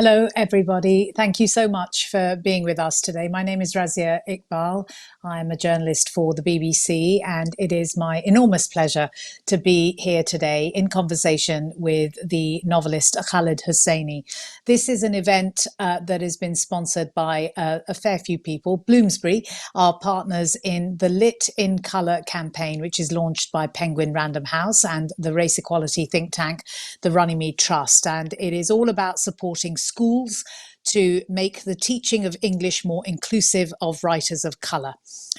Hello, everybody. Thank you so much for being with us today. My name is Razia Iqbal. I'm a journalist for the BBC, and it is my enormous pleasure to be here today in conversation with the novelist Khaled Hosseini. This is an event that has been sponsored by a fair few people. Bloomsbury are partners in the Lit in Colour campaign, which is launched by Penguin Random House and the race equality think tank, the Runnymede Trust. And it is all about supporting schools to make the teaching of English more inclusive of writers of colour.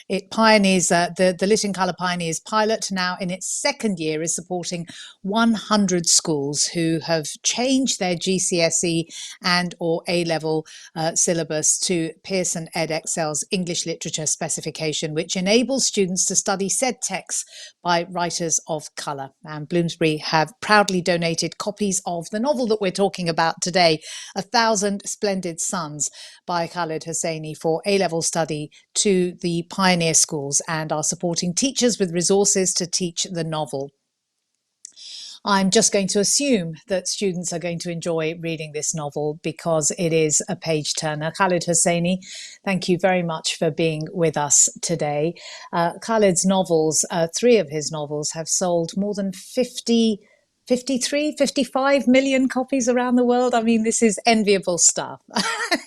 It pioneers the Lit in Colour Pioneers pilot, now in its second year, is supporting 100 schools who have changed their GCSE and or A-level syllabus to Pearson edXL's English literature specification, which enables students to study said texts by writers of colour. And Bloomsbury have proudly donated copies of the novel that we're talking about today, A Thousand Splendid Suns by Khaled Hosseini, for A-level study to the pioneer schools, and are supporting teachers with resources to teach the novel. I'm just going to assume that students are going to enjoy reading this novel because it is a page turner. Khaled Hosseini, thank you very much for being with us today. Khaled's novels, three of his novels, have sold more than 53, 55 million copies around the world. I mean, this is enviable stuff.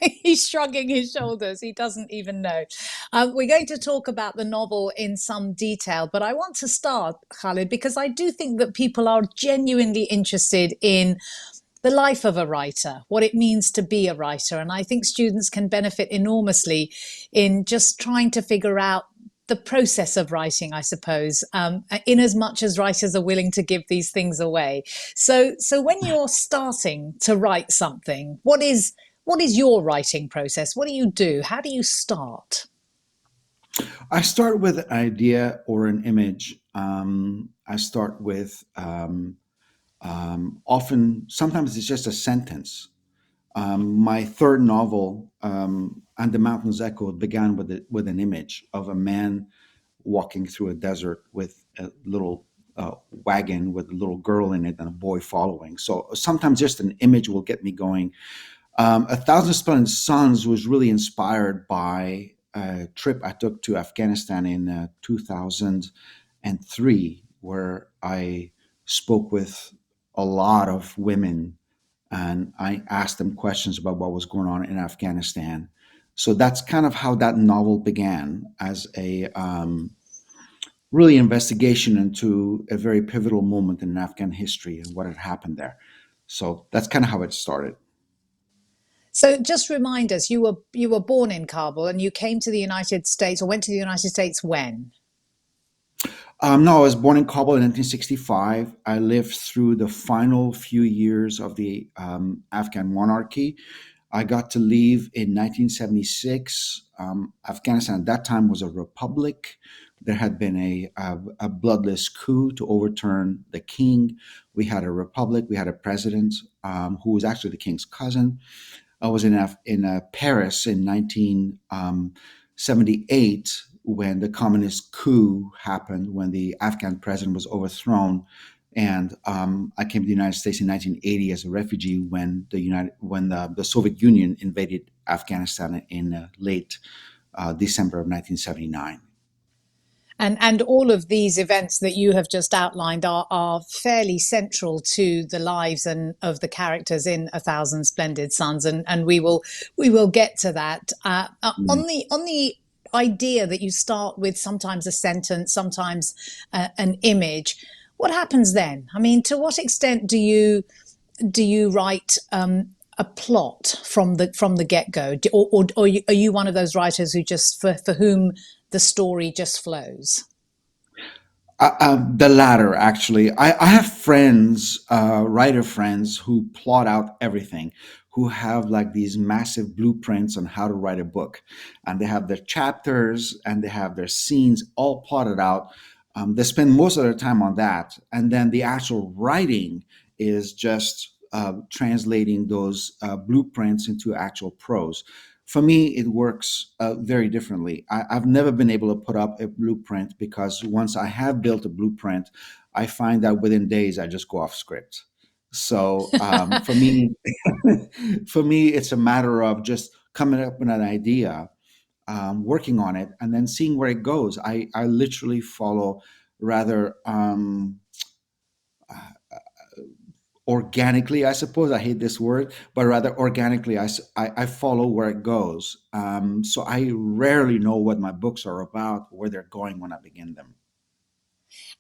He's shrugging his shoulders. He doesn't even know. We're going to talk about the novel in some detail, but I want to start, Khaled, because I do think that people are genuinely interested in the life of a writer, what it means to be a writer. And I think students can benefit enormously in just trying to figure out the process of writing, I suppose, in as much as writers are willing to give these things away. So when you're starting to write something, what is your writing process? What do you do? How do you start? I start with an idea or an image. I start with often, sometimes it's just a sentence. My third novel, And the Mountains Echoed, began with an image of a man walking through a desert with a little wagon with a little girl in it and a boy following. So sometimes just an image will get me going. A Thousand Splendid Suns was really inspired by a trip I took to Afghanistan in 2003, where I spoke with a lot of women and I asked them questions about what was going on in Afghanistan. So that's kind of how that novel began, as a really investigation into a very pivotal moment in Afghan history and what had happened there. So that's kind of how it started. So just remind us, you were born in Kabul and you came to the United States, or went to the United States when? No, I was born in Kabul in 1965. I lived through the final few years of the Afghan monarchy. I got to leave in 1976. Afghanistan at that time was a republic. There had been a bloodless coup to overturn the king. We had a republic. We had a president who was actually the king's cousin. I was in Paris in 1978 when the communist coup happened, when the Afghan president was overthrown, and I came to the United States in 1980 as a refugee when the Soviet Union invaded Afghanistan in late December of 1979. And all of these events that you have just outlined are fairly central to the lives and of the characters in A Thousand Splendid Suns, and we will get to that. Mm. On the idea that you start with sometimes a sentence, sometimes an image, what happens then? I mean, to what extent do you write a plot from the get go, or are you one of those writers who just for whom the story just flows? The latter, actually. I have friends, writer friends, who plot out everything, who have like these massive blueprints on how to write a book. And they have their chapters and they have their scenes all plotted out. They spend most of their time on that. And then the actual writing is just translating those blueprints into actual prose. For me, it works very differently. I've never been able to put up a blueprint because once I have built a blueprint, I find that within days I just go off script. So for me, it's a matter of just coming up with an idea, working on it, and then seeing where it goes. I literally follow rather organically, I suppose. I hate this word, but rather organically, I follow where it goes. So I rarely know what my books are about, where they're going when I begin them.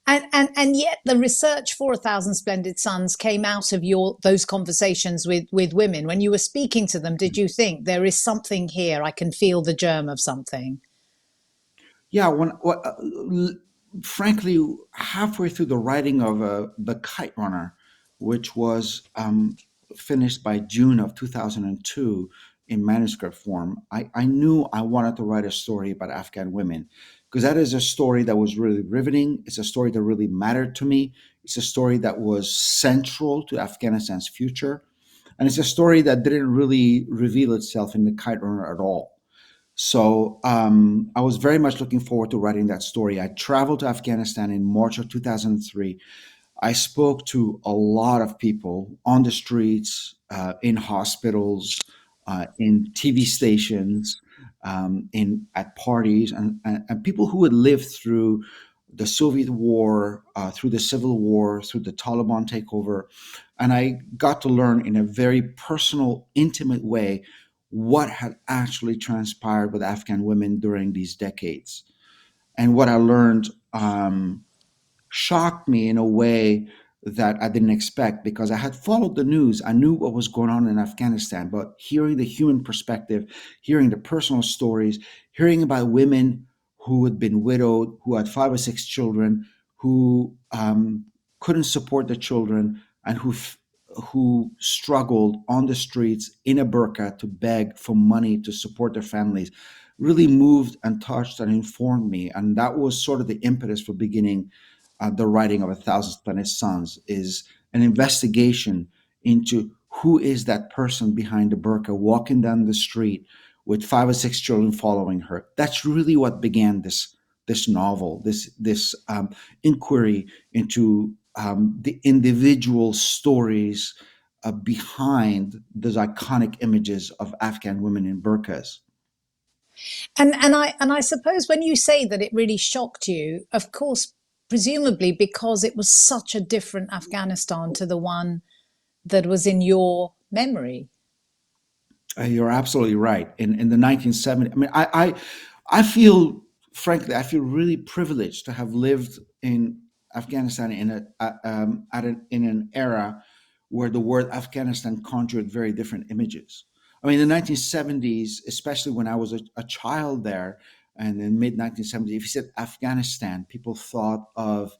And yet the research for A Thousand Splendid Suns came out of your those conversations with women. When you were speaking to them, did you think there is something here? I can feel the germ of something. Yeah, frankly, halfway through the writing of the Kite Runner, which was finished by June of 2002 in manuscript form, I knew I wanted to write a story about Afghan women, because that is a story that was really riveting. It's a story that really mattered to me. It's a story that was central to Afghanistan's future, and it's a story that didn't really reveal itself in the Kite Runner at all. So I was very much looking forward to writing that story. I traveled to Afghanistan in March of 2003. I spoke to a lot of people on the streets, in hospitals, in TV stations, in at parties, and people who had lived through the Soviet War, through the Civil War, through the Taliban takeover, and I got to learn in a very personal, intimate way what had actually transpired with Afghan women during these decades. And what I learned shocked me in a way that I didn't expect, because I had followed the news. I knew what was going on in Afghanistan, but hearing the human perspective, hearing the personal stories, hearing about women who had been widowed, who had 5 or 6 children, who couldn't support the children, and who struggled on the streets in a burqa to beg for money to support their families, really moved and touched and informed me. And that was sort of the impetus for beginning the writing of A Thousand Splendid Suns, is an investigation into who is that person behind the burqa walking down the street with 5 or 6 children following her. That's really what began this novel, this inquiry into the individual stories behind those iconic images of Afghan women in burqas. And I suppose when you say that it really shocked you, of course, presumably because it was such a different Afghanistan to the one that was in your memory. You're absolutely right. In the 1970s, I mean, I feel, frankly, I feel really privileged to have lived in Afghanistan in an era where the word Afghanistan conjured very different images. I mean, in the 1970s, especially when I was a child there, and in mid 1970s, if you said Afghanistan, people thought of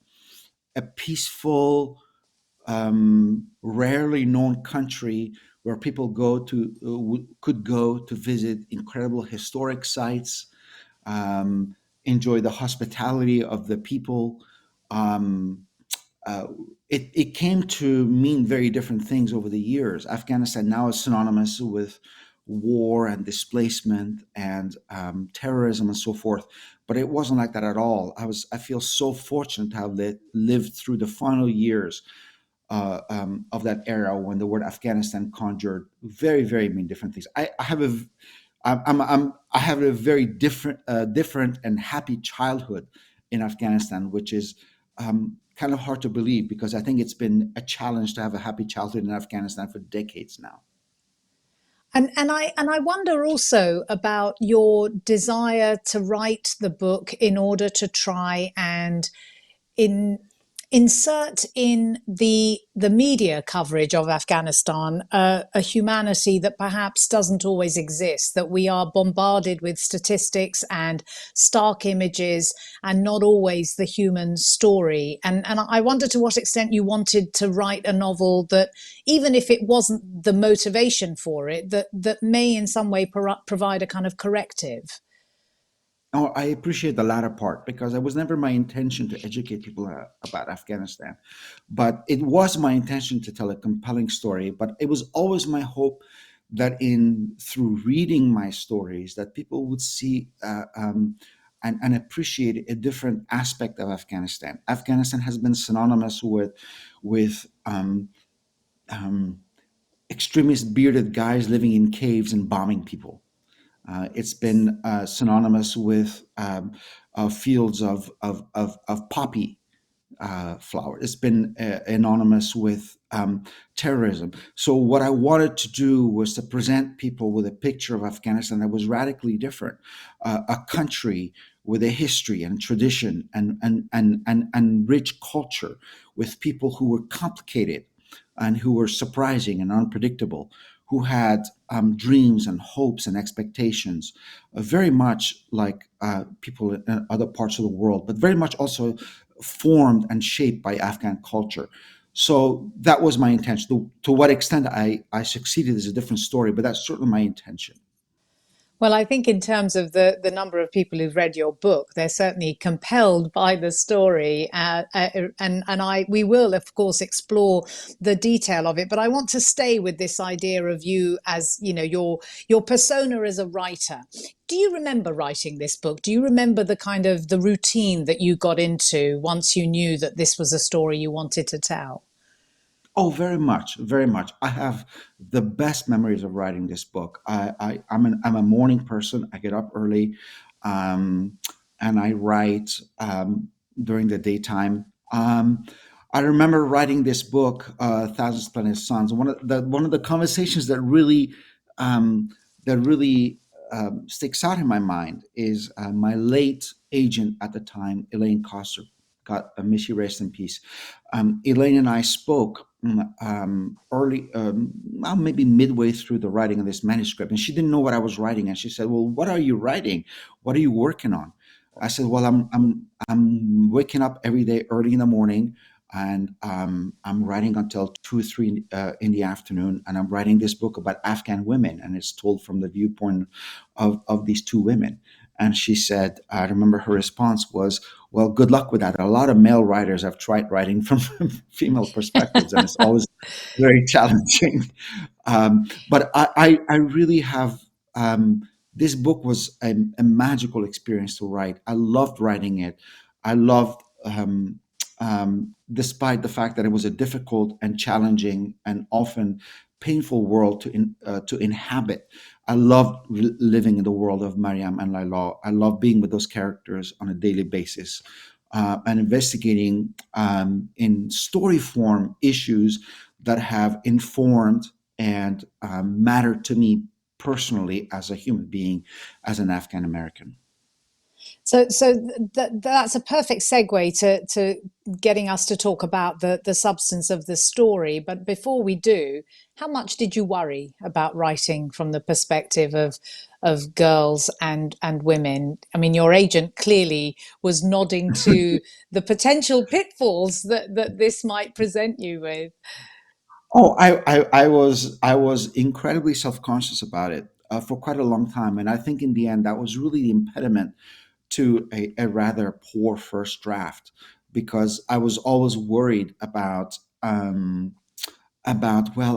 a peaceful, rarely known country where people could go to visit incredible historic sites, um, enjoy the hospitality of the people. Um, uh, it came to mean very different things over the years. Afghanistan now is synonymous with war and displacement and terrorism and so forth, but it wasn't like that at all. I feel so fortunate to have lived through the final years of that era when the word Afghanistan conjured very many different things. I have a I have a very different and happy childhood in Afghanistan, which is kind of hard to believe, because I think it's been a challenge to have a happy childhood in Afghanistan for decades now. And I wonder also about your desire to write the book in order to try and in insert in the media coverage of Afghanistan a humanity that perhaps doesn't always exist, that we are bombarded with statistics and stark images and not always the human story. And I wonder to what extent you wanted to write a novel that, even if it wasn't the motivation for it, that may in some way provide a kind of corrective. Oh, I appreciate the latter part, because it was never my intention to educate people about Afghanistan, but it was my intention to tell a compelling story. But it was always my hope that in through reading my stories, that people would see and appreciate a different aspect of Afghanistan. Afghanistan has been synonymous with um, extremist bearded guys living in caves and bombing people. It's been synonymous with fields of poppy flower. It's been anonymous with terrorism. So what I wanted to do was to present people with a picture of Afghanistan that was radically different, a country with a history and tradition and rich culture, with people who were complicated and who were surprising and unpredictable, who had dreams and hopes and expectations, very much like people in other parts of the world, but very much also formed and shaped by Afghan culture. So that was my intention. To what extent I succeeded is a different story, but that's certainly my intention. Well, I think in terms of the number of people who've read your book, they're certainly compelled by the story, and I we will of course explore the detail of it. But I want to stay with this idea of you as your persona as a writer. Do you remember writing this book? Do you remember the kind of the routine that you got into once you knew that this was a story you wanted to tell? Oh, very much, very much. I have the best memories of writing this book. I'm a morning person. I get up early, um, and I write during the daytime. I remember writing this book, Thousand Splendid Suns. One of the conversations um, that really sticks out in my mind is my late agent at the time, Elaine Coster. God, may she rest in peace. Elaine and I spoke early, well, maybe midway through the writing of this manuscript, and she didn't know what I was writing. And she said, "Well, what are you writing? What are you working on?" I said, "Well, I'm waking up every day early in the morning, and I'm writing until 2 or 3 in the afternoon, and I'm writing this book about Afghan women, and it's told from the viewpoint of these two women." And she said, I remember her response was, "Well, good luck with that. A lot of male writers have tried writing from female perspectives, and it's always very challenging." But I really have. This book was a magical experience to write. I loved writing it. I loved, despite the fact that it was a difficult and challenging and often painful world to inhabit. I loved living in the world of Mariam and Laila. I love being with those characters on a daily basis, and investigating in story form issues that have informed and mattered to me personally as a human being, as an Afghan American. That's a perfect segue to getting us to talk about the substance of the story. But before we do, how much did you worry about writing from the perspective of girls and women? I mean, your agent clearly was nodding to the potential pitfalls that this might present you with. Oh, I was incredibly self conscious about it for quite a long time, and I think in the end that was really the impediment to a rather poor first draft, because I was always worried about, well,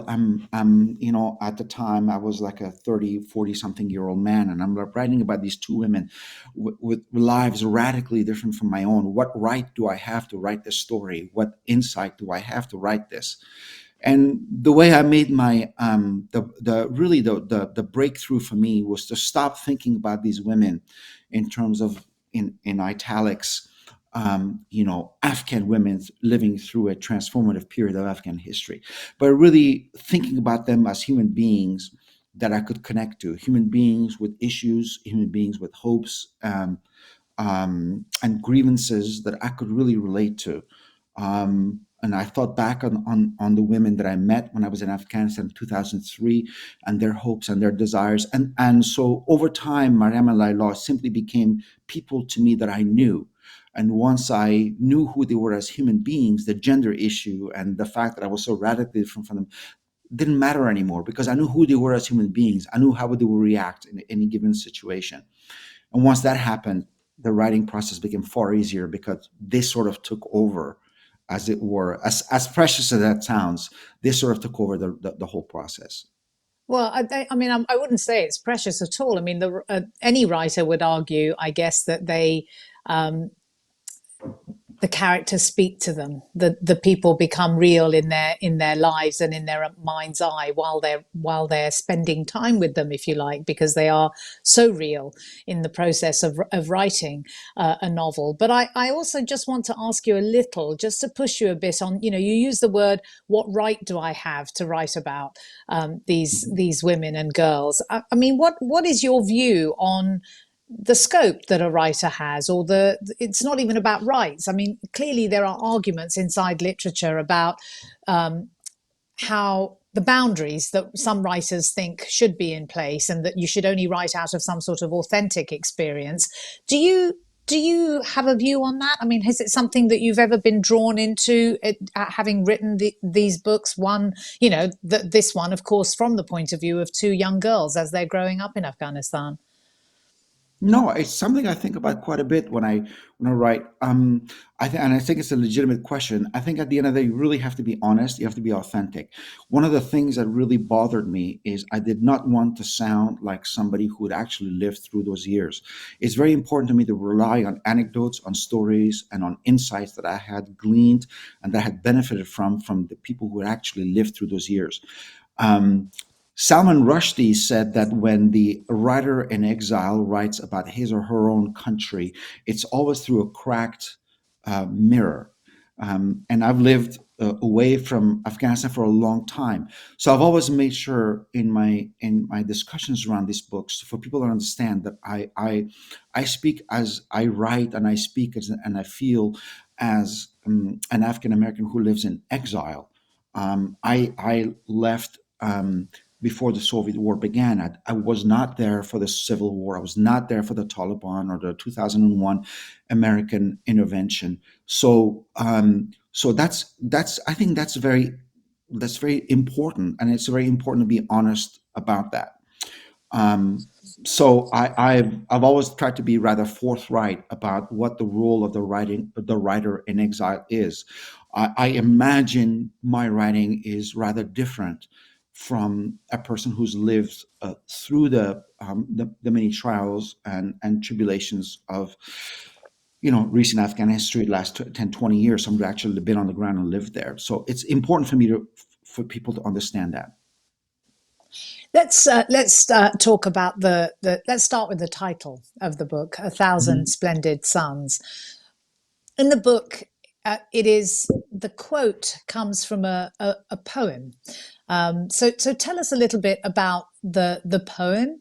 I'm at the time I was like a 30, 40 something year old man, and I'm writing about these two women with lives radically different from my own. What right do I have to write this story? What insight do I have to write this? And the way I made my the really the breakthrough for me was to stop thinking about these women in terms of, in italics, Afghan women living through a transformative period of Afghan history, but really thinking about them as human beings that I could connect to, human beings with issues, human beings with hopes, and grievances that I could really relate to. And I thought back on the women that I met when I was in Afghanistan in 2003, and their hopes and their desires. And so over time, Mariam and Laila simply became people to me that I knew. And once I knew who they were as human beings, the gender issue and the fact that I was so radically different from them didn't matter anymore, because I knew who they were as human beings. I knew how they would react in any given situation. And once that happened, the writing process became far easier, because they sort of took over, as it were. As precious as that sounds, they sort of took over the whole process. Well, I mean, I wouldn't say it's precious at all. I mean, any writer would argue, I guess, that um, the characters speak to them. The people become real in their lives and in their mind's eye while they're spending time with them, if you like, because they are so real in the process of writing a novel. But I also just want to ask you a little, just to push you a bit on, you know, you use the word, what right do I have to write about these women and girls? I mean, what is your view on the scope that a writer has, or it's not even about rights. I mean, clearly there are arguments inside literature about how the boundaries that some writers think should be in place, and that you should only write out of some sort of authentic experience. Do you have a view on that? I mean, is it something that you've ever been drawn into, having written these books? One, you know, this one, of course, from the point of view of two young girls as they're growing up in Afghanistan. No, it's something I think about quite a bit when I write. And I think it's a legitimate question. I think at the end of the day, you really have to be honest. You have to be authentic. One of the things that really bothered me is I did not want to sound like somebody who had actually lived through those years. It's very important to me to rely on anecdotes, on stories, and on insights that I had gleaned and that I had benefited from the people who had actually lived through those years. Um, Salman Rushdie said that when the writer in exile writes about his or her own country, it's always through a cracked mirror. And I've lived away from Afghanistan for a long time, so I've always made sure in my discussions around these books for people to understand that I speak as I write, and I speak as and I feel as an African American who lives in exile. I left. Before the Soviet War began. I was not there for the Civil War. I was not there for the Taliban or the 2001 American intervention. So that's I think that's very important, and it's very important to be honest about that. Um, so I've always tried to be rather forthright about what the role of the writer in exile is. I imagine my writing is rather different from a person who's lived through the many trials and tribulations of recent Afghan history, the last 10, 20 years. Somebody actually been on the ground and lived there. So it's important for me to for people to understand that. Let's talk about the. Let's start with the title of the book, A Thousand Mhm. Splendid Suns. In the book, it is the quote comes from a poem. So tell us a little bit about the poem,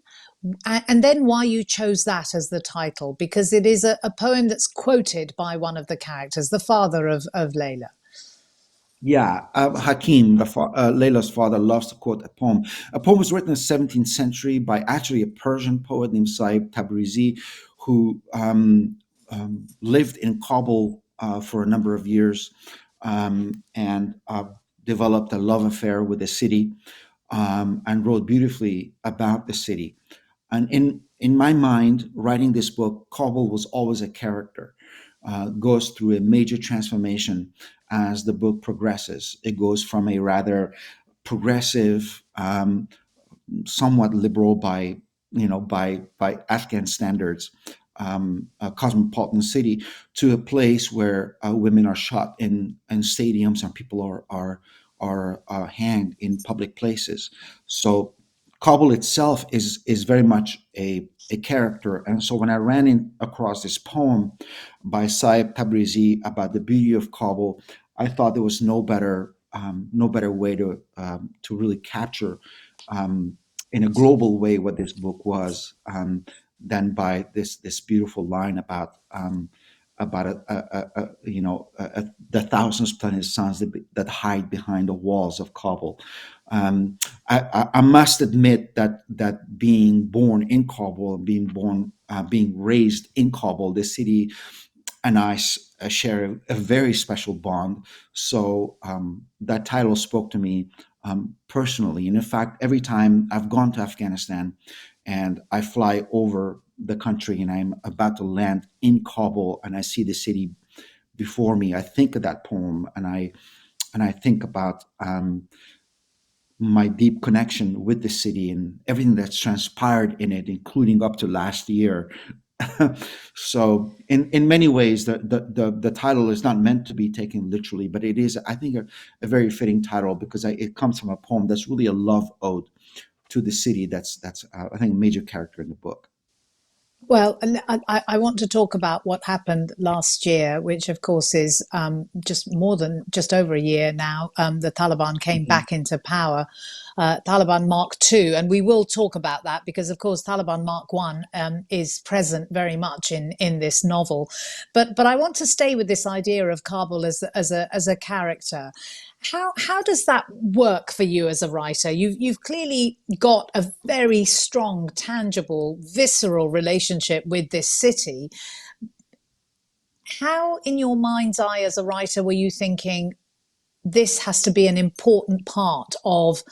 and then why you chose that as the title, because it is a poem that's quoted by one of the characters, the father of Layla. Yeah, Hakim, Layla's father, loves to quote a poem. A poem was written in the 17th century by actually a Persian poet named Saib Tabrizi, who lived in Kabul for a number of years and developed a love affair with the city and wrote beautifully about the city. And in my mind, writing this book, Kabul was always a character. Goes through a major transformation as the book progresses. It goes from a rather progressive, somewhat liberal by Afghan standards, a cosmopolitan city, to a place where women are shot in stadiums and people are hanged in public places. So Kabul itself is very much a character. And so when I ran across this poem by Saib Tabrizi about the beauty of Kabul, I thought there was no better way to really capture um, in a global way what this book was, than by this beautiful line about the thousand splendid suns that hide behind the walls of Kabul. I must admit that being born in Kabul, being raised in Kabul, the city, and I share a very special bond. So that title spoke to me personally. And in fact, every time I've gone to Afghanistan and I fly over the country and I'm about to land in Kabul and I see the city before me, I think of that poem, and I think about my deep connection with the city and everything that's transpired in it, including up to last year. So in many ways, the title is not meant to be taken literally, but it is, I think, a very fitting title because it comes from a poem that's really a love ode to the city. That's I think a major character in the book. Well, and I want to talk about what happened last year, which of course is just more than just over a year now. The Taliban came Mhm. back into power, Taliban Mark II, and we will talk about that because, of course, Taliban Mark I is present very much in this novel. But I want to stay with this idea of Kabul as a character. How does that work for you as a writer? You've clearly got a very strong, tangible, visceral relationship with this city. How, in your mind's eye as a writer, were you thinking this has to be an important part of,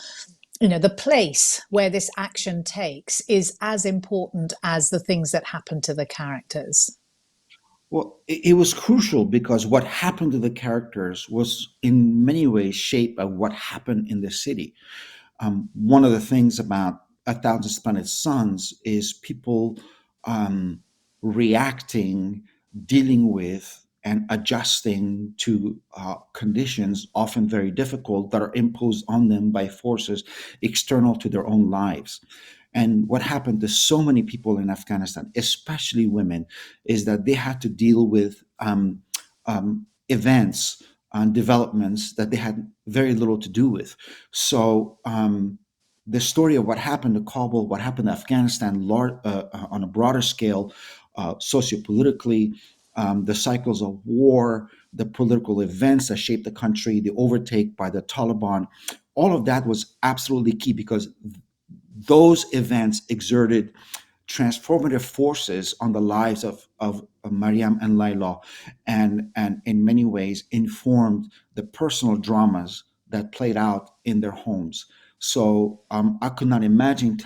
the place where this action takes is as important as the things that happen to the characters? Well, it was crucial because what happened to the characters was in many ways shaped by what happened in the city. One of the things about A Thousand Splendid Suns is people um, reacting, dealing with, and adjusting to conditions often very difficult that are imposed on them by forces external to their own lives. And what happened to so many people in Afghanistan, especially women, is that they had to deal with events and developments that they had very little to do with. So the story of what happened to Kabul, what happened to Afghanistan, on a broader scale, sociopolitically, the cycles of war, the political events that shaped the country, the overtake by the Taliban, all of that was absolutely key because those events exerted transformative forces on the lives of Mariam and Layla, and in many ways informed the personal dramas that played out in their homes. So I could not imagine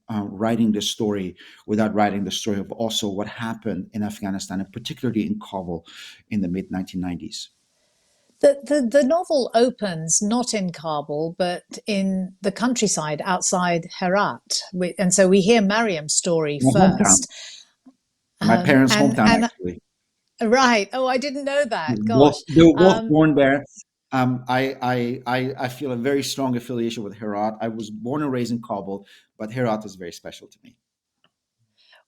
writing this story without writing the story of also what happened in Afghanistan, and particularly in Kabul in the mid 1990s. The novel opens not in Kabul, but in the countryside outside Herat. And so we hear Mariam's story My hometown, first. my parents' hometown, And actually. right. Oh, I didn't know that. Both Gosh. they were both Um, born there. I feel a very strong affiliation with Herat. I was born and raised in Kabul, but Herat is very special to me.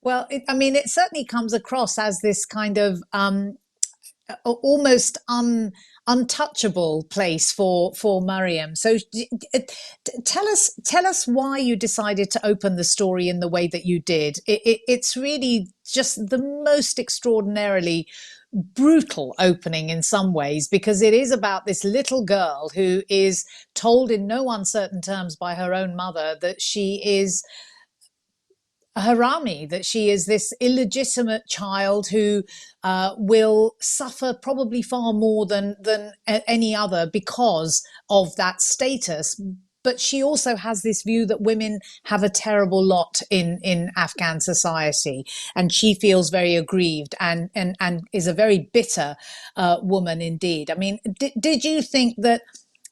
well, I mean, it certainly comes across as this kind of almost untouchable place for Mariam. So tell us why you decided to open the story in the way that you did. It's really just the most extraordinarily brutal opening in some ways because it is about this little girl who is told in no uncertain terms by her own mother that she is Harami, that she is this illegitimate child who will suffer probably far more than any other because of that status. But she also has this view that women have a terrible lot in Afghan society, and she feels very aggrieved and is a very bitter woman indeed. I mean, did you think that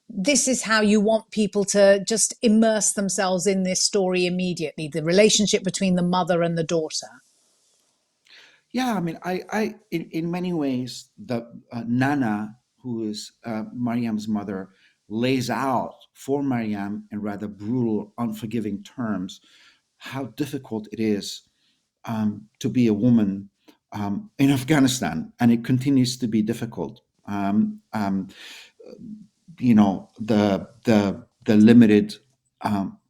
this is how you want people to just immerse themselves in this story immediately, the relationship between the mother and the daughter? Yeah, I mean, in many ways, the Nana, who is Mariam's mother, lays out for Mariam in rather brutal, unforgiving terms how difficult it is to be a woman in Afghanistan, and it continues to be difficult. The limited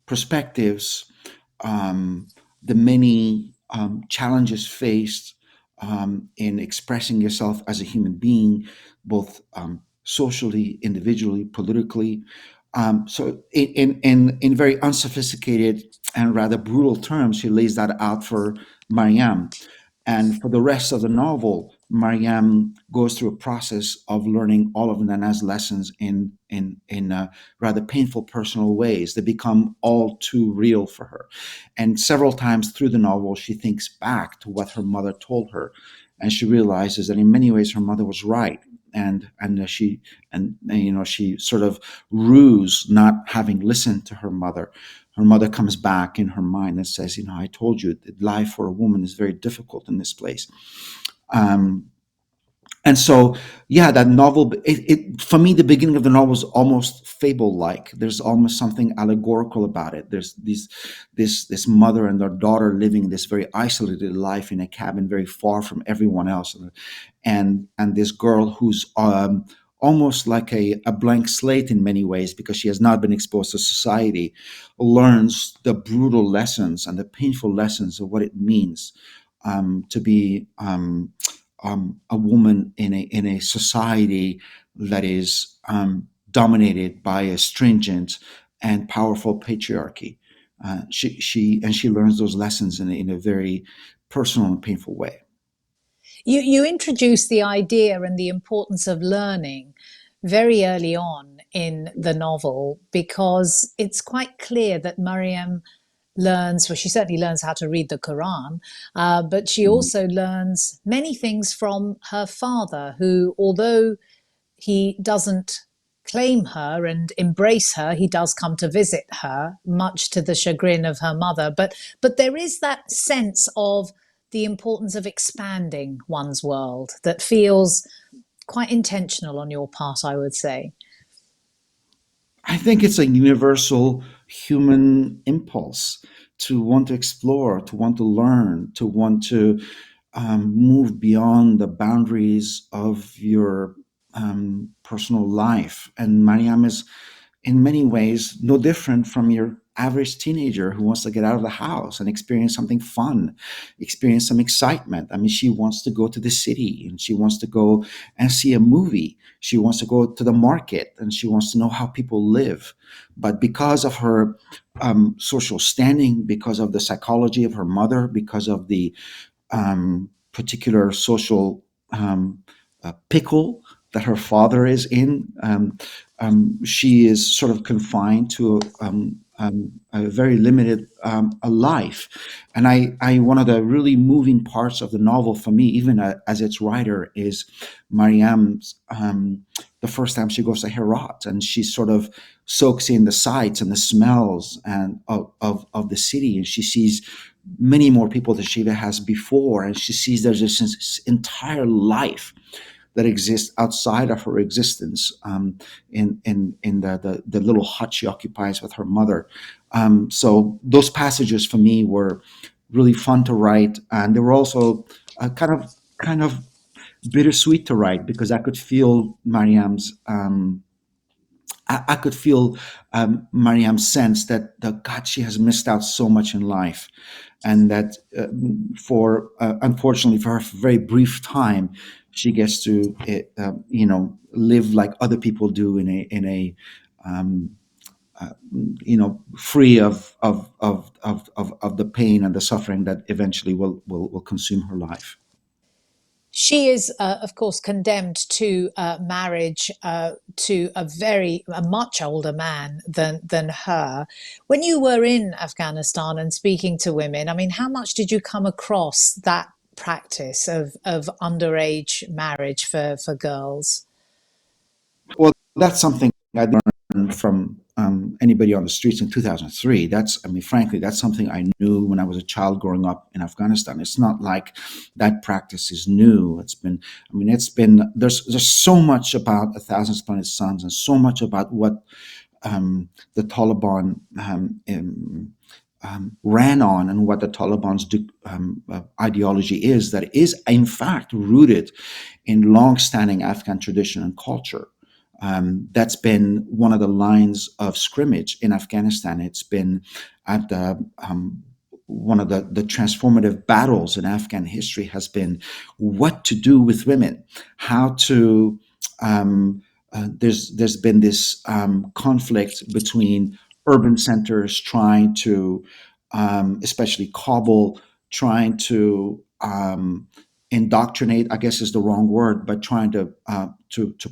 perspectives, the many challenges faced in expressing yourself as a human being, both socially, individually, politically. So, in very unsophisticated and rather brutal terms, she lays that out for Mariam. And for the rest of the novel, Mariam goes through a process of learning all of Nana's lessons in rather painful personal ways. They become all too real for her. And several times through the novel, she thinks back to what her mother told her, and she realizes that in many ways her mother was right. And she sort of rues not having listened to her mother. her mother comes back in her mind and says, I told you that life for a woman is very difficult in this place. Um, and so, yeah, that novel, for me, the beginning of the novel is almost fable-like. There's almost something allegorical about it. There's this mother and their daughter living this very isolated life in a cabin very far from everyone else, and this girl who's almost like a blank slate in many ways, because she has not been exposed to society, learns the brutal lessons and the painful lessons of what it means to be a woman in a society that is dominated by a stringent and powerful patriarchy. She learns those lessons in a very personal and painful way. You introduce the idea and the importance of learning very early on in the novel, because it's quite clear that Mariam learns, well, she certainly learns how to read the Quran, but she Mm. also learns many things from her father, who, although he doesn't claim her and embrace her, he does come to visit her, much to the chagrin of her mother. But there is that sense of the importance of expanding one's world that feels quite intentional on your part, I would say. I think it's a universal human impulse to want to explore, to want to learn, to want to move beyond the boundaries of your personal life. And Mariam is, in many ways, no different from your average teenager who wants to get out of the house and experience something fun, experience some excitement. I mean, she wants to go to the city, and she wants to go and see a movie. She wants to go to the market, and she wants to know how people live. But because of her social standing, because of the psychology of her mother, because of the particular social pickle that her father is in, she is sort of confined to a very limited a life. And one of the really moving parts of the novel for me, even as its writer, is Mariam's the first time she goes to Herat, and she sort of soaks in the sights and the smells and of the city, and she sees many more people than she ever has before, and she sees there's this entire life that exists outside of her existence, in the little hut she occupies with her mother. So those passages for me were really fun to write, and they were also kind of bittersweet to write, because I could feel Mariam's I could feel Mariam's sense that God, she has missed out so much in life, and that for unfortunately for her very brief time, she gets to live like other people do in a um, uh, free of the pain and the suffering that eventually will consume her life. She is, of course, condemned to marriage to a much older man than her. When you were in Afghanistan and speaking to women, I mean, how much did you come across that practice of underage marriage for girls? Well, that's something I learned from anybody on the streets in 2003. I mean, frankly, that's something I knew when I was a child growing up in Afghanistan. It's not like that practice is new. There's so much about A Thousand Splendid Suns, and so much about what the Taliban ran on, and what the Taliban's ideology is, that is in fact rooted in long-standing Afghan tradition and culture. That's been one of the lines of scrimmage in Afghanistan. It's been at one of the transformative battles in Afghan history has been what to do with women, how to. There's been this conflict between urban centers trying to, especially Kabul, trying to indoctrinate, I guess is the wrong word, but trying to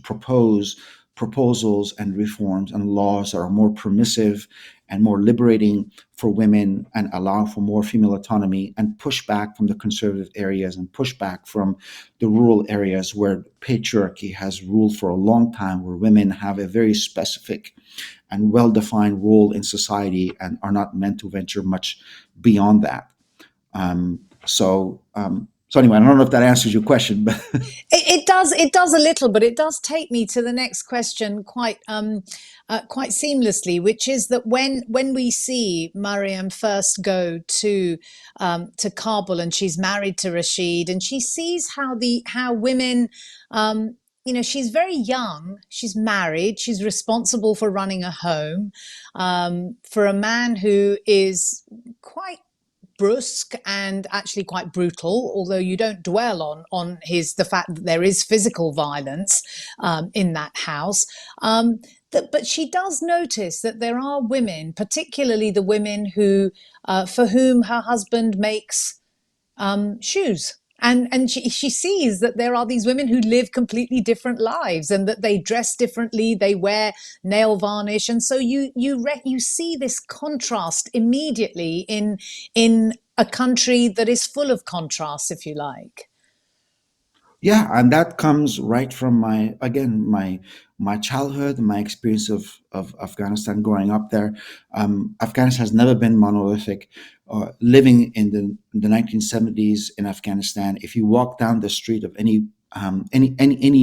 propose proposals and reforms and laws that are more permissive and more liberating for women and allow for more female autonomy, and push back from the conservative areas and push back from the rural areas where patriarchy has ruled for a long time, where women have a very specific and well-defined role in society and are not meant to venture much beyond that. So anyway, I don't know if that answers your question, but It does. It does a little, but it does take me to the next question quite seamlessly, which is that when we see Mariam first go to Kabul, and she's married to Rashid, and she sees how women. She's very young. She's married. She's responsible for running a home for a man who is quite brusque and actually quite brutal, although you don't dwell on the fact that there is physical violence in that house. But she does notice that there are women, particularly the women who for whom her husband makes shoes. And she sees that there are these women who live completely different lives, and that they dress differently, they wear nail varnish, and so you see this contrast immediately in a country that is full of contrasts, if you like. yeah, and that comes right from my childhood, my experience of Afghanistan growing up there. Afghanistan has never been monolithic. Living in the 1970s in Afghanistan, if you walk down the street of any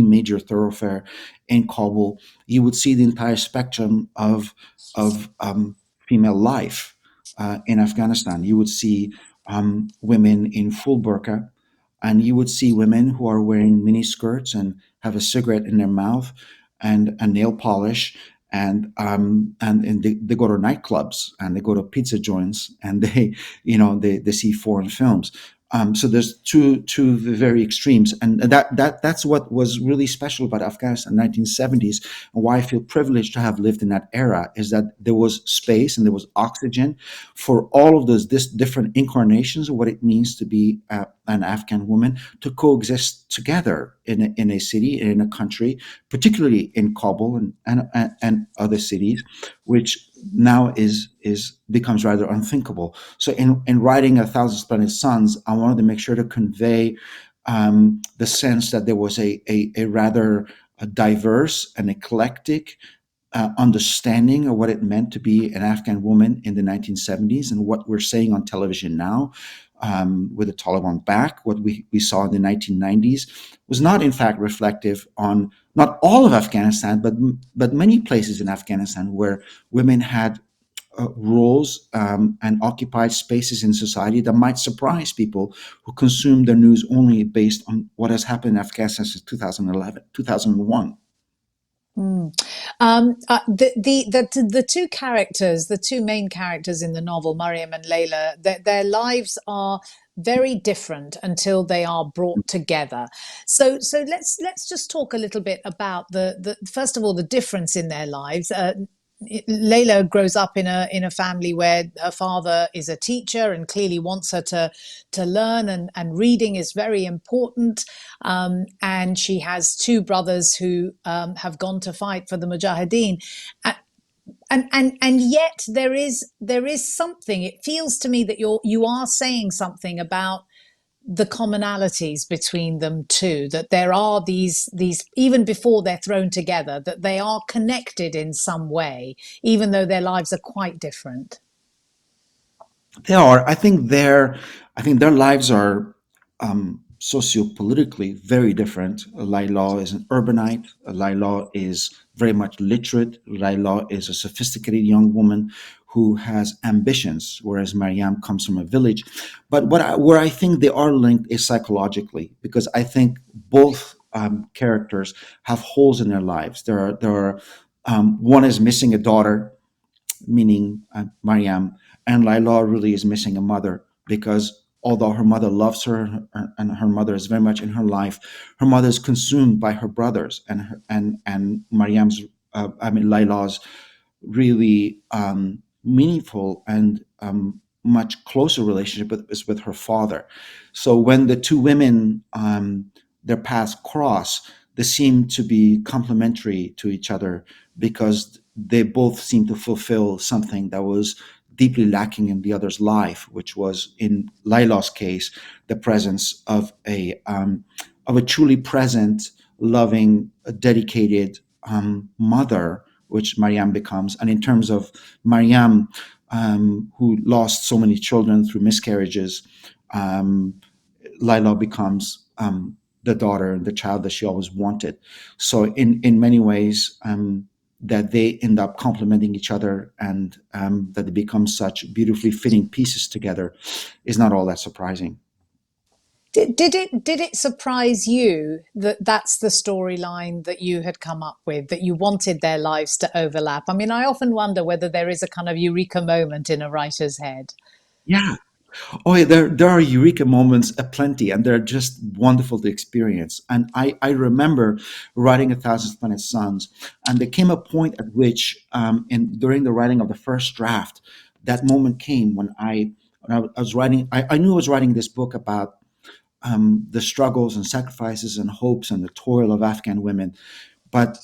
major thoroughfare in Kabul, you would see the entire spectrum of female life in Afghanistan. You would see women in full burqa, and you would see women who are wearing mini skirts and have a cigarette in their mouth and a nail polish, and they go to nightclubs and they go to pizza joints, and they see foreign films. So there's two very extremes, and that's what was really special about Afghanistan in the 1970s, and why I feel privileged to have lived in that era, is that there was space and there was oxygen for all of those different incarnations of what it means to be an Afghan woman, to coexist together in a city, in a country, particularly in Kabul and other cities, which now is becomes rather unthinkable. So in writing A Thousand Splendid Suns, I wanted to make sure to convey the sense that there was a rather diverse and eclectic understanding of what it meant to be an Afghan woman in the 1970s, and what we're saying on television now, with the Taliban back, what we saw in the 1990s was not, in fact, reflective on not all of Afghanistan, but many places in Afghanistan where women had roles and occupied spaces in society that might surprise people who consume the news only based on what has happened in Afghanistan since 2011, 2001. Mm. The two characters, the two main characters in the novel, Mariam and Layla, their lives are very different until they are brought together. So let's just talk a little bit about the first of all the difference in their lives. Layla grows up in a family where her father is a teacher and clearly wants her to learn, and reading is very important. And she has two brothers who have gone to fight for the Mujahideen. And yet there is something. It feels to me that you are saying something about the commonalities between them too, that there are these even before they're thrown together, that they are connected in some way, even though their lives are quite different. They are. I think their lives are sociopolitically very different. Laila is an urbanite. Laila is very much literate. Laila is a sophisticated young woman who has ambitions, whereas Mariam comes from a village. But where I think they are linked is psychologically, because I think both characters have holes in their lives. One is missing a daughter, meaning Mariam, and Laila really is missing a mother, because although her mother loves her and her mother is very much in her life, her mother is consumed by her brothers, and Mariam's, Laila's really meaningful and much closer relationship is with her father. So when the two women, their paths cross, they seem to be complementary to each other because they both seem to fulfill something that was deeply lacking in the other's life, which was, in Layla's case, the presence of a truly present, loving, dedicated mother, which Mariam becomes. And in terms of Mariam, who lost so many children through miscarriages, um, Layla becomes the daughter, the child that she always wanted. So in many ways, that they end up complementing each other, and that they become such beautifully fitting pieces together is not all that surprising. Did it surprise you that that's the storyline that you had come up with, that you wanted their lives to overlap? I mean, I often wonder whether there is a kind of eureka moment in a writer's head. Yeah. Oh, yeah, there are eureka moments aplenty, and they're just wonderful to experience. And I remember writing A Thousand Splendid Suns, and there came a point at which, during the writing of the first draft, that moment came when I was writing. I knew I was writing this book about the struggles and sacrifices and hopes and the toil of Afghan women, but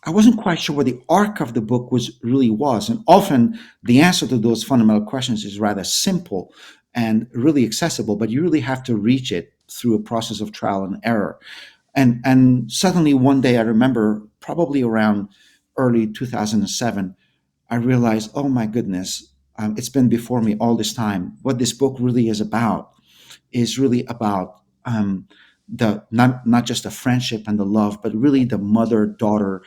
I wasn't quite sure what the arc of the book was. And often the answer to those fundamental questions is rather simple and really accessible, but you really have to reach it through a process of trial and error. And suddenly one day, I remember, probably around early 2007, I realized, oh my goodness, it's been before me all this time. What this book really is really about the not just the friendship and the love, but really the mother daughter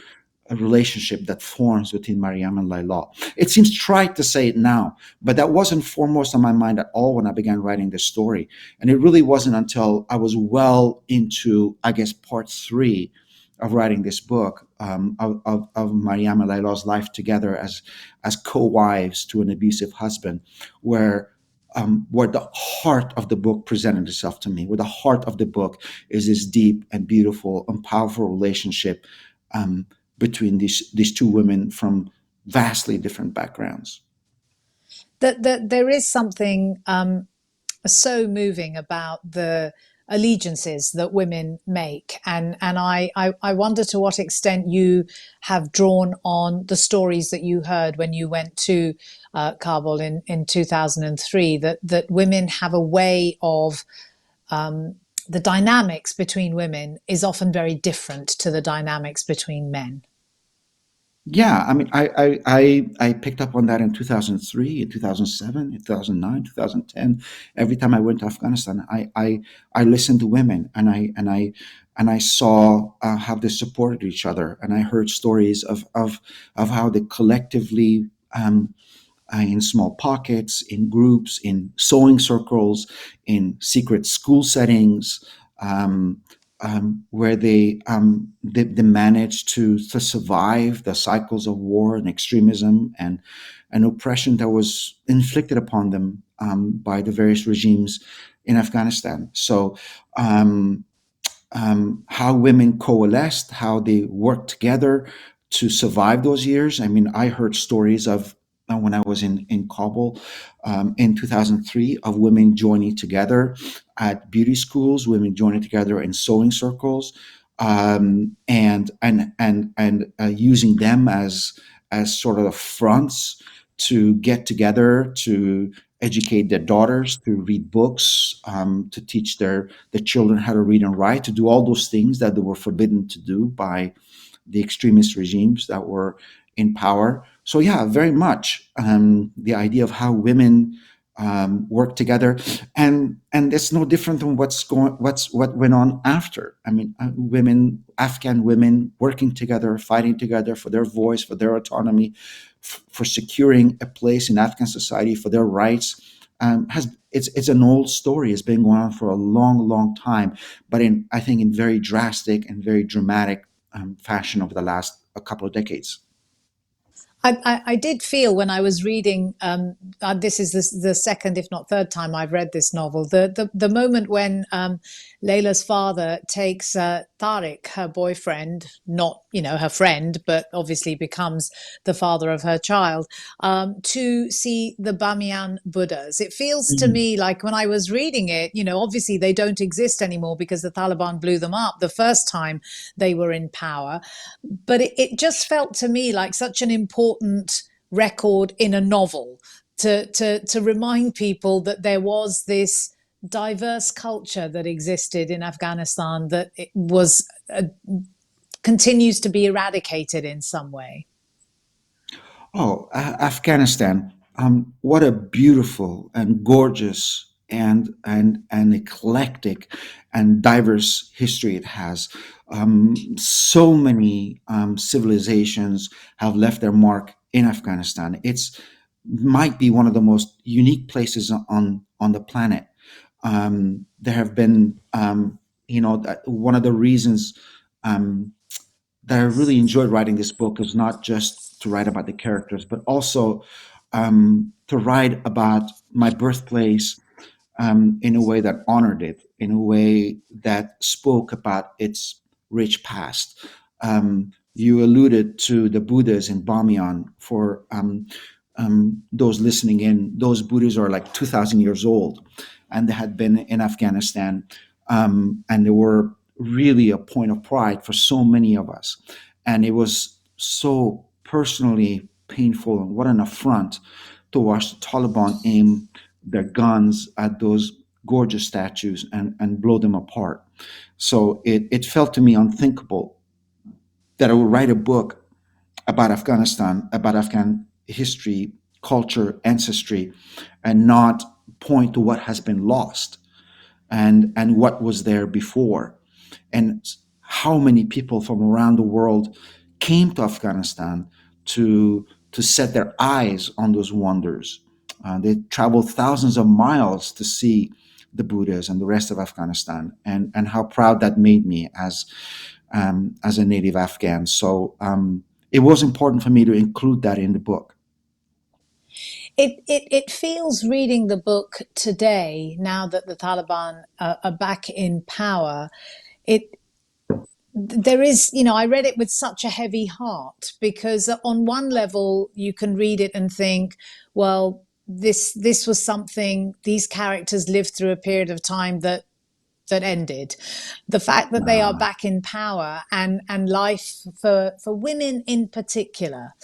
relationship that forms between Mariam and Layla. It seems trite to say it now, but that wasn't foremost on my mind at all when I began writing this story. And it really wasn't until I was well into, I guess, part three of writing this book, of Mariam and Layla's life together as co-wives to an abusive husband, where the heart of the book presented itself to me. Where the heart of the book is this deep and beautiful and powerful relationship, um, between these two women from vastly different backgrounds. That there is something so moving about the allegiances that women make, and I wonder to what extent you have drawn on the stories that you heard when you went to Kabul in 2003, that women have a way of the dynamics between women is often very different to the dynamics between men. Yeah, I mean, I picked up on that in 2003, in 2007, in 2009, 2010. Every time I went to Afghanistan, I listened to women, and I saw how they supported each other, and I heard stories of how they collectively, in small pockets, in groups, in sewing circles, in secret school settings, where they managed to survive the cycles of war and extremism and oppression that was inflicted upon them, by the various regimes in Afghanistan. So, how women coalesced, how they worked together to survive those years. I mean, I heard stories of, when I was in Kabul, in 2003, of women joining together at beauty schools, women joining together in sewing circles, and using them as sort of fronts to get together to educate their daughters, to read books, to teach their children how to read and write, to do all those things that they were forbidden to do by the extremist regimes that were in power. So yeah, very much, the idea of how women work together, and it's no different than what went on after. I mean, Afghan women working together, fighting together for their voice, for their autonomy, for securing a place in Afghan society, for their rights. Has It's an old story. It's been going on for a long, long time, but I think in very drastic and very dramatic fashion over the last a couple of decades. I did feel when I was reading, this is the second, if not third time I've read this novel, the moment when Layla's father takes Tariq, her boyfriend, not, her friend, but obviously becomes the father of her child, to see the Bamiyan Buddhas. It feels to Mm. me like when I was reading it, obviously they don't exist anymore because the Taliban blew them up the first time they were in power. But it just felt to me like such an important record in a novel to remind people that there was this diverse culture that existed in Afghanistan, that it was continues to be eradicated in some way. Oh, Afghanistan! What a beautiful and gorgeous and eclectic and diverse history it has. So many civilizations have left their mark in Afghanistan. It's might be one of the most unique places on the planet. There have been, one of the reasons. That I really enjoyed writing this book is not just to write about the characters, but also to write about my birthplace in a way that honored it, in a way that spoke about its rich past. You alluded to the Buddhas in Bamiyan. For those listening in, those Buddhas are like 2,000 years old, and they had been in Afghanistan, and they were really a point of pride for so many of us. And it was so personally painful, and what an affront to watch the Taliban aim their guns at those gorgeous statues and blow them apart. So it felt to me unthinkable that I would write a book about Afghanistan, about Afghan history, culture, ancestry, and not point to what has been lost and what was there before, and how many people from around the world came to Afghanistan to set their eyes on those wonders. They traveled thousands of miles to see the Buddhas and the rest of Afghanistan, and how proud that made me as a native Afghan. So it was important for me to include that in the book. It feels, reading the book today, now that the Taliban are back in power, it there is, I read it with such a heavy heart, because on one level you can read it and think, well, this was something, these characters lived through a period of time that ended. The fact that they are Uh, back in power, and life for women in particular,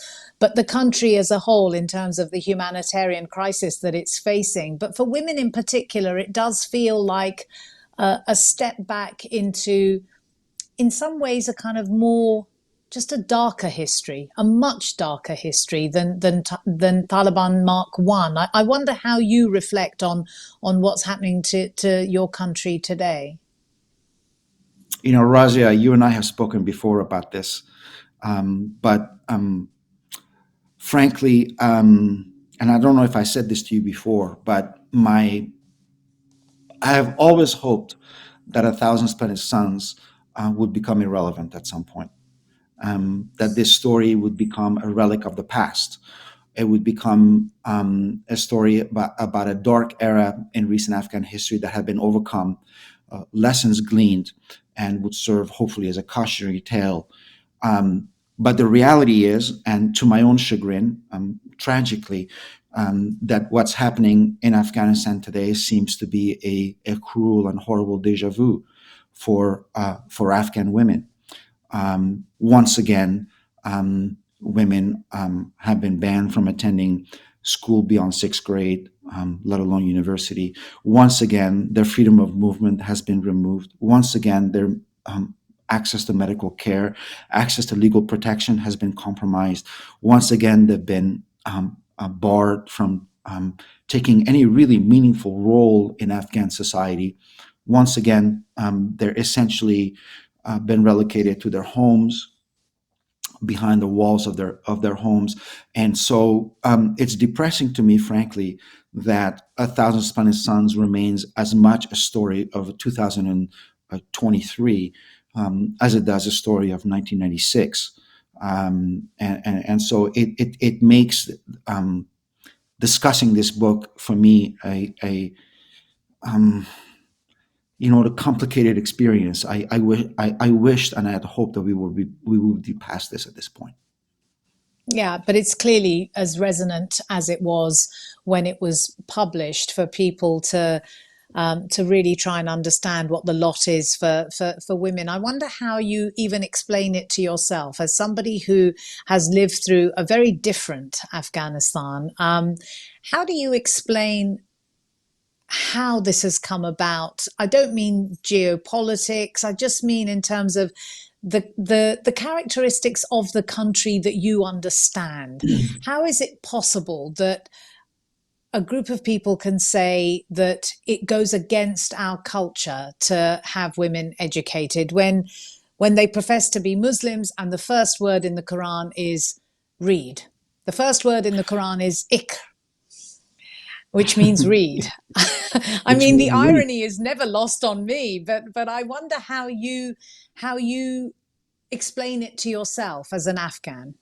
but the country as a whole in terms of the humanitarian crisis that it's facing. But for women in particular, it does feel like a step back into, in some ways, a kind of more, just a darker history, a much darker history than Taliban Mark One. I wonder how you reflect on what's happening to your country today. Razia, you and I have spoken before about this, but frankly, and I don't know if I said this to you before, but I have always hoped that A Thousand Splendid Suns would become irrelevant at some point. That this story would become a relic of the past. It would become a story about a dark era in recent Afghan history that had been overcome, lessons gleaned, and would serve hopefully as a cautionary tale. Um, but the reality is, and to my own chagrin, tragically, that what's happening in Afghanistan today seems to be a cruel and horrible deja vu for Afghan women. Once again, women have been banned from attending school beyond sixth grade, let alone university. Once again, their freedom of movement has been removed. Once again, their access to medical care, access to legal protection has been compromised. Once again, they've been barred from taking any really meaningful role in Afghan society. Once again, they're essentially been relegated to their homes, behind the walls of their homes. And so it's depressing to me, frankly, that A Thousand Splendid Suns remains as much a story of 2023 as it does a story of 1996. And so it makes discussing this book for me a the complicated experience. I wished and I had hoped that we would be past this at this point. Yeah, but it's clearly as resonant as it was when it was published for people to really try and understand what the lot is for women. I wonder how you even explain it to yourself as somebody who has lived through a very different Afghanistan. How do you explain how this has come about? I don't mean geopolitics. I just mean in terms of the characteristics of the country that you understand. How is it possible that a group of people can say that it goes against our culture to have women educated when they profess to be Muslims and the first word in the Quran is read? The first word in the Quran is ik, which means read. I Which mean, the means read. irony is never lost on me, but I wonder how you explain it to yourself as an Afghan.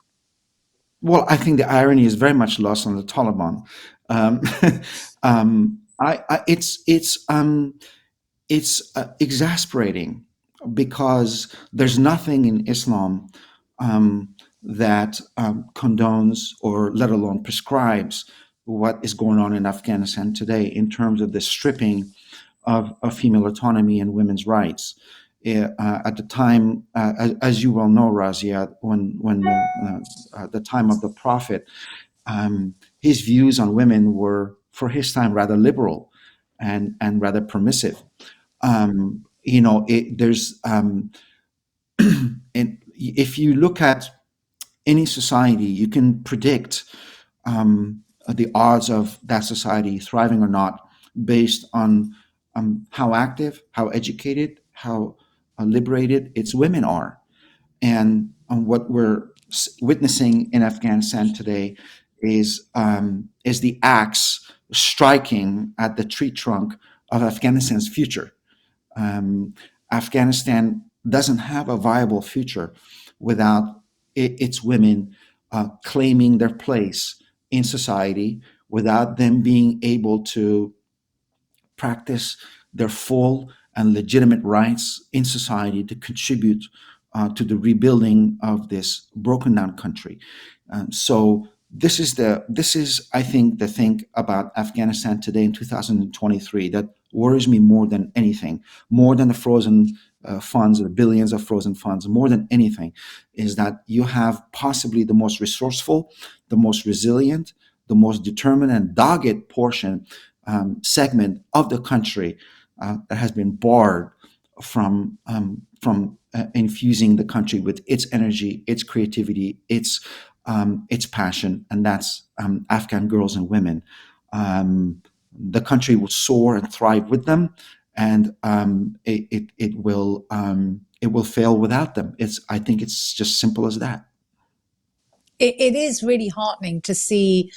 Well, I think the irony is very much lost on the Taliban. Um, it's exasperating because there's nothing in Islam that condones or let alone prescribes what is going on in Afghanistan today in terms of the stripping of female autonomy and women's rights. At the time, as you well know, Razia, when the time of the Prophet, his views on women were, for his time, rather liberal and rather permissive. There's and if you look at any society, you can predict the odds of that society thriving or not based on how active, how educated, how liberated its women are. And what we're witnessing in Afghanistan today is the axe striking at the tree trunk of Afghanistan's future. Um, Afghanistan doesn't have a viable future without its women claiming their place in society, without them being able to practice their full and legitimate rights in society to contribute to the rebuilding of this broken down country. So this is I think the thing about Afghanistan today in 2023 that worries me more than anything, more than the frozen funds, the billions of frozen funds, more than anything, is that you have possibly the most resourceful, the most resilient, the most determined and dogged portion segment of the country that has been barred from infusing the country with its energy, its creativity, its passion, and that's Afghan girls and women. The country will soar and thrive with them, and it will fail without them. I think it's just simple as that. It is really heartening to see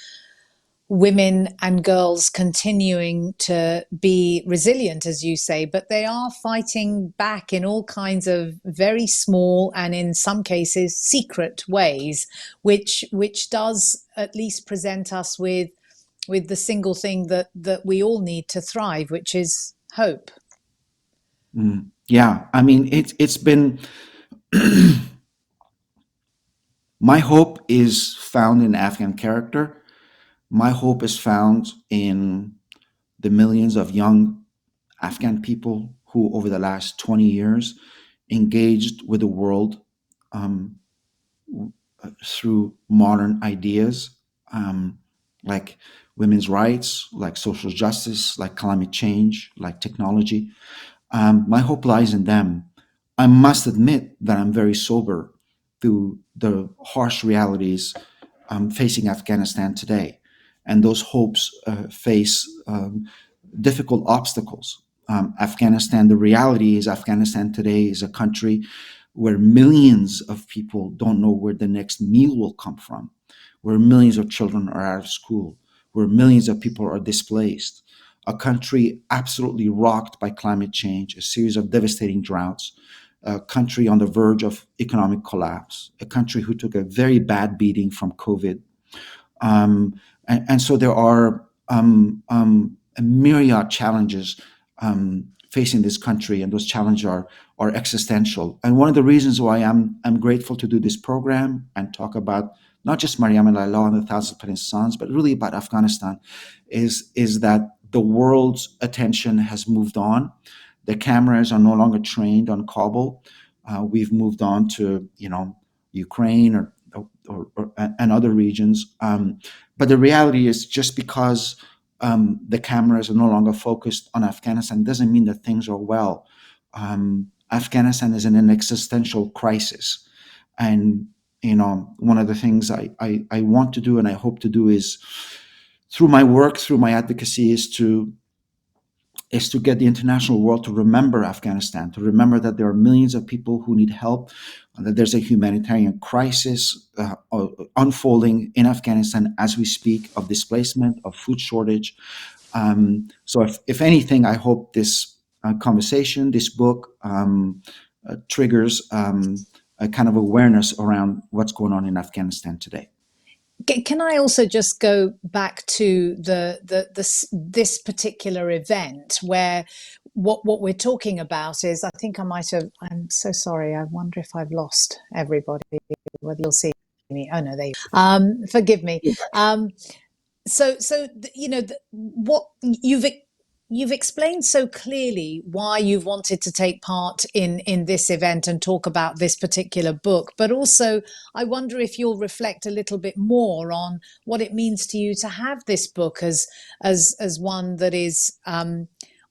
women and girls continuing to be resilient, as you say, but they are fighting back in all kinds of very small and in some cases secret ways, which does at least present us with the single thing that we all need to thrive, which is hope. Yeah, I mean it's been my hope is found in Afghan character. My hope is found in the millions of young Afghan people who, over the last 20 years, engaged with the world um, through modern ideas like women's rights, like social justice, like climate change, like technology. My hope lies in them. I must admit that I'm very sober through the harsh realities facing Afghanistan today. And those hopes face difficult obstacles. Afghanistan, the reality is, Afghanistan today is a country where millions of people don't know where the next meal will come from, where millions of children are out of school, where millions of people are displaced, a country absolutely rocked by climate change, a series of devastating droughts, a country on the verge of economic collapse, a country who took a very bad beating from COVID. And so there are a myriad challenges facing this country, and those challenges are existential. And one of the reasons why I'm grateful to do this program and talk about not just Mariam and Laila and the Thousand Splendid Suns, but really about Afghanistan, is that the world's attention has moved on. The cameras are no longer trained on Kabul. We've moved on to Ukraine and other regions. But the reality is, just because the cameras are no longer focused on Afghanistan doesn't mean that things are well. Afghanistan is in an existential crisis. And, one of the things I want to do and I hope to do is, through my work, through my advocacy, is to get the international world to remember Afghanistan, to remember that there are millions of people who need help, that there's a humanitarian crisis unfolding in Afghanistan as we speak, of displacement, of food shortage. So if anything, I hope this conversation, this book, triggers a kind of awareness around what's going on in Afghanistan today. Can I also just go back to this particular event, where what we're talking about is, I think I might have, I'm so sorry, I wonder if I've lost everybody, whether you'll see me. Oh no, forgive me. What you've explained so clearly why you've wanted to take part in this event and talk about this particular book, but also I wonder if you'll reflect a little bit more on what it means to you to have this book as one that is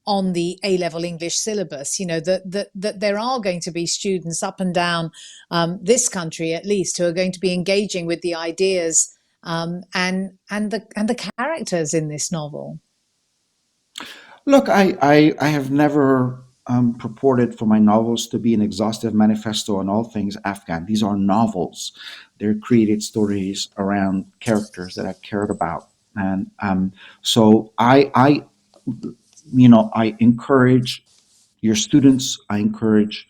on the A-level English syllabus. That there are going to be students up and down this country, at least, who are going to be engaging with the ideas and the characters in this novel. Look, I have never purported for my novels to be an exhaustive manifesto on all things Afghan. These are novels. They're created stories around characters that I cared about. And so I encourage your students, I encourage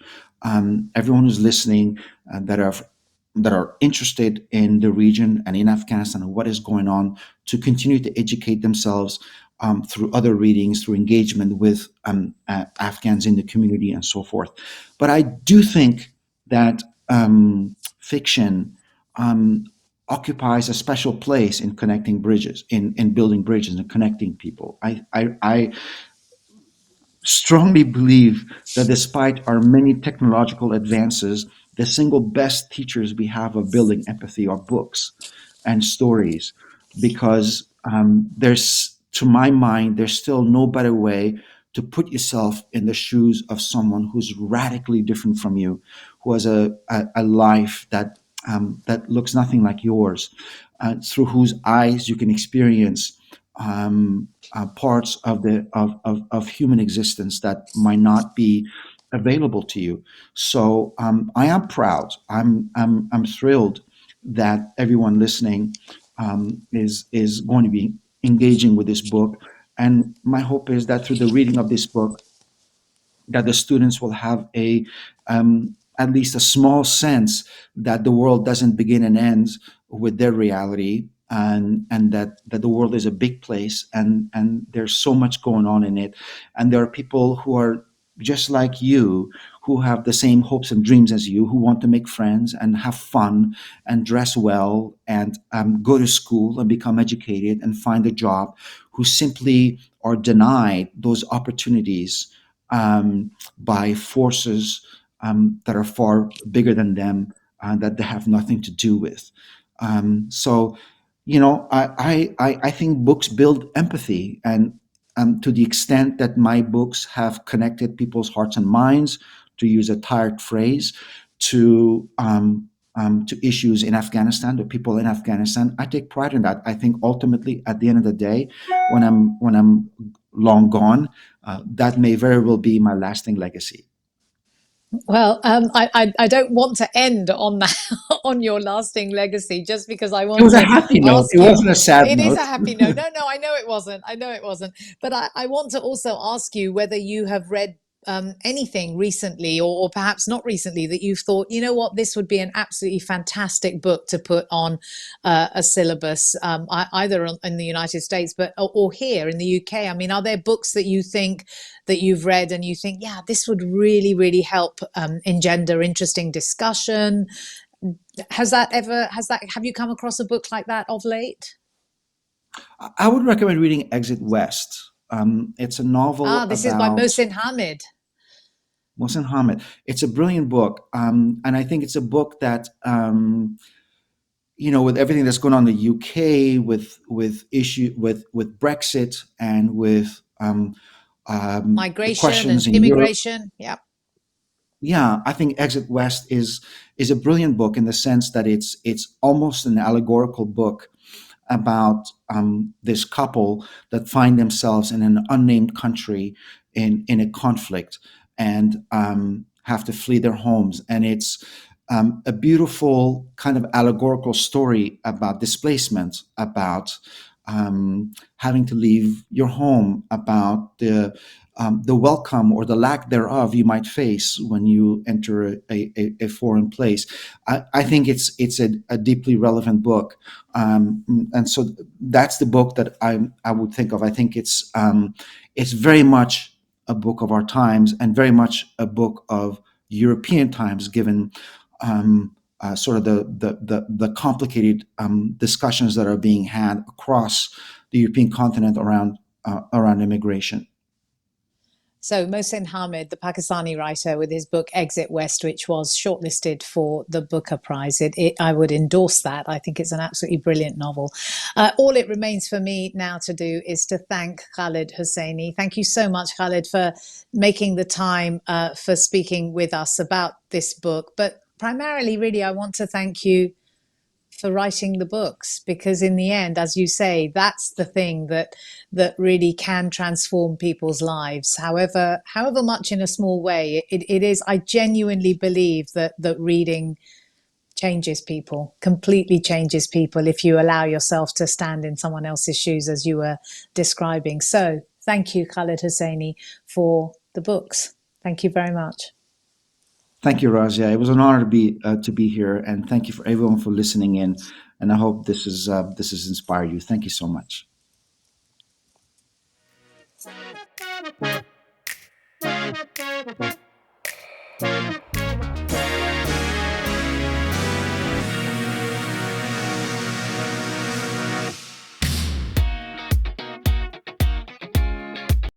everyone who's listening that are interested in the region and in Afghanistan and what is going on, to continue to educate themselves through other readings, through engagement with Afghans in the community and so forth. But I do think that fiction occupies a special place in connecting bridges, in building bridges and connecting people. I strongly believe that despite our many technological advances, the single best teachers we have of building empathy are books and stories, because to my mind, there's still no better way to put yourself in the shoes of someone who's radically different from you, who has a life that looks nothing like yours, through whose eyes you can experience parts of human existence that might not be available to you. So I am proud. I'm thrilled that everyone listening is going to be engaging with this book, and my hope is that through the reading of this book, that the students will have at least a small sense that the world doesn't begin and end with their reality, and that the world is a big place, and there's so much going on in it, and there are people who are just like you, who have the same hopes and dreams as you, who want to make friends and have fun and dress well and go to school and become educated and find a job, who simply are denied those opportunities by forces that are far bigger than them, that they have nothing to do with. So, I think books build empathy, and to the extent that my books have connected people's hearts and minds, to use a tired phrase, to issues in Afghanistan, to people in Afghanistan, I take pride in that. I think ultimately, at the end of the day, when I'm long gone, that may very well be my lasting legacy. Well, I don't want to end on that, on your lasting legacy, just because I It want was a to happy note. ask It you. wasn't a sad It is note. a happy note. No, I know it wasn't. But I want to also ask you whether you have read anything recently, or perhaps not recently, that you've thought, you know what, this would be an absolutely fantastic book to put on a syllabus, either in the United States, or here in the UK? I mean, are there books that you think that you've read and you think, yeah, this would really, really help engender interesting discussion? Have you come across a book like that of late? I would recommend reading Exit West. It's a novel This is by about Mohsin Hamid. Mohsen Hamid. It's a brilliant book, and I think it's a book that with everything that's going on in the UK, with Brexit, and with the Migration and questions in Europe. immigration. Yeah. Yeah, I think Exit West is a brilliant book in the sense that it's almost an allegorical book about this couple that find themselves in an unnamed country in a conflict, and have to flee their homes. And it's a beautiful kind of allegorical story about displacement, about having to leave your home, about the welcome or the lack thereof you might face when you enter a foreign place. I think it's a deeply relevant book, and so that's the book that I would think of. I think it's very much a book of our times, and very much a book of European times, given sort of the complicated discussions that are being had across the European continent around immigration. So Mohsin Hamid, the Pakistani writer, with his book Exit West, which was shortlisted for the Booker Prize, I would endorse that. I think it's an absolutely brilliant novel. All it remains for me now to do is to thank Khaled Hosseini. Thank you so much, Khaled, for making the time for speaking with us about this book. But primarily, really, I want to thank you for writing the books, because in the end, as you say, that's the thing that really can transform people's lives, however much in a small way. It is. I genuinely believe that reading changes people, completely changes people, if you allow yourself to stand in someone else's shoes, as you were describing. So thank you, Khaled Hosseini, for the books. Thank you very much. Thank you, Razia. It was an honor to be here, and thank you for everyone for listening in. And I hope this has inspired you. Thank you so much.